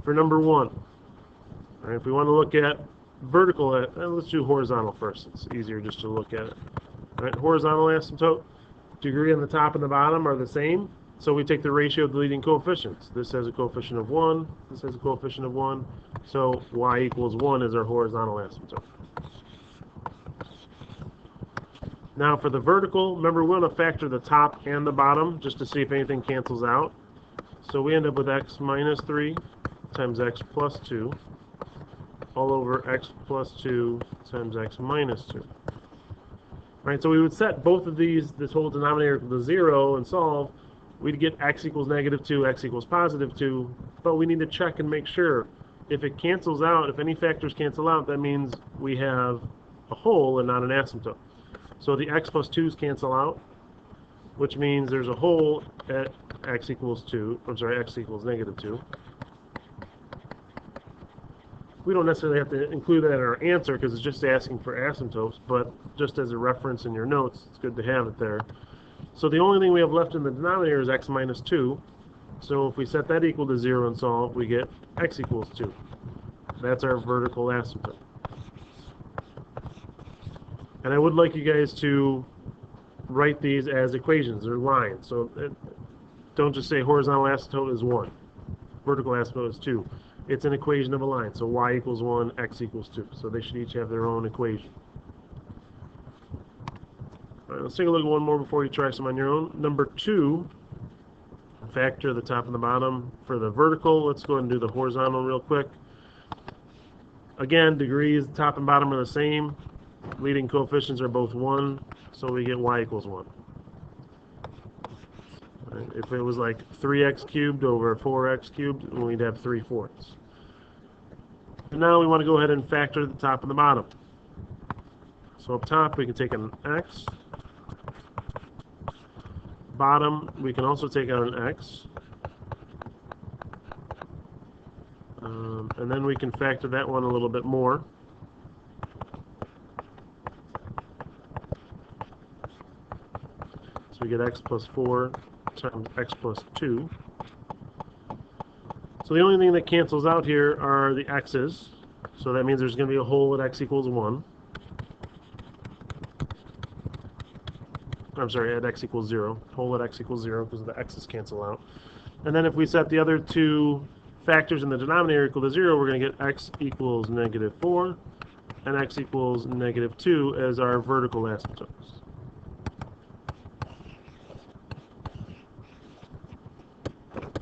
for number 1. All right, if we want to look at vertical, let's do horizontal first. It's easier just to look at it. All right, horizontal asymptote, degree on the top and the bottom are the same. So we take the ratio of the leading coefficients. This has a coefficient of 1. This has a coefficient of 1. So y equals 1 is our horizontal asymptote. Now for the vertical, remember we want to factor the top and the bottom just to see if anything cancels out. So we end up with x minus 3 times x plus 2 all over x plus 2 times x minus 2. Right, so we would set both of these, this whole denominator to 0 and solve. We'd get x equals negative 2, x equals positive 2, but we need to check and make sure. If it cancels out, if any factors cancel out, that means we have a hole and not an asymptote. So the x plus 2's cancel out, which means there's a hole at x equals negative 2. We don't necessarily have to include that in our answer because it's just asking for asymptotes, but just as a reference in your notes, it's good to have it there. So the only thing we have left in the denominator is x minus 2. So if we set that equal to 0 and solve, we get x equals 2. That's our vertical asymptote. And I would like you guys to write these as equations or lines. So don't just say horizontal asymptote is 1, vertical asymptote is 2. It's an equation of a line. So y equals 1, x equals 2. So they should each have their own equation. All right, let's take a look at one more before you try some on your own. Number 2, factor the top and the bottom for the vertical. Let's go ahead and do the horizontal real quick. Again, degrees, top and bottom are the same. Leading coefficients are both 1, so we get y equals 1. Right, if it was like 3x cubed over 4x cubed, we'd have 3/4. And now we want to go ahead and factor the top and the bottom. So up top, we can take an x. Bottom, we can also take out an x. And then we can factor that one a little bit more. So we get x plus 4 times x plus 2. So the only thing that cancels out here are the x's. So that means there's going to be a hole at x equals 1. I'm sorry, at x equals 0. Hole at x equals 0 because the x's cancel out. And then if we set the other two factors in the denominator equal to 0, we're going to get x equals negative 4 and x equals negative 2 as our vertical asymptotes.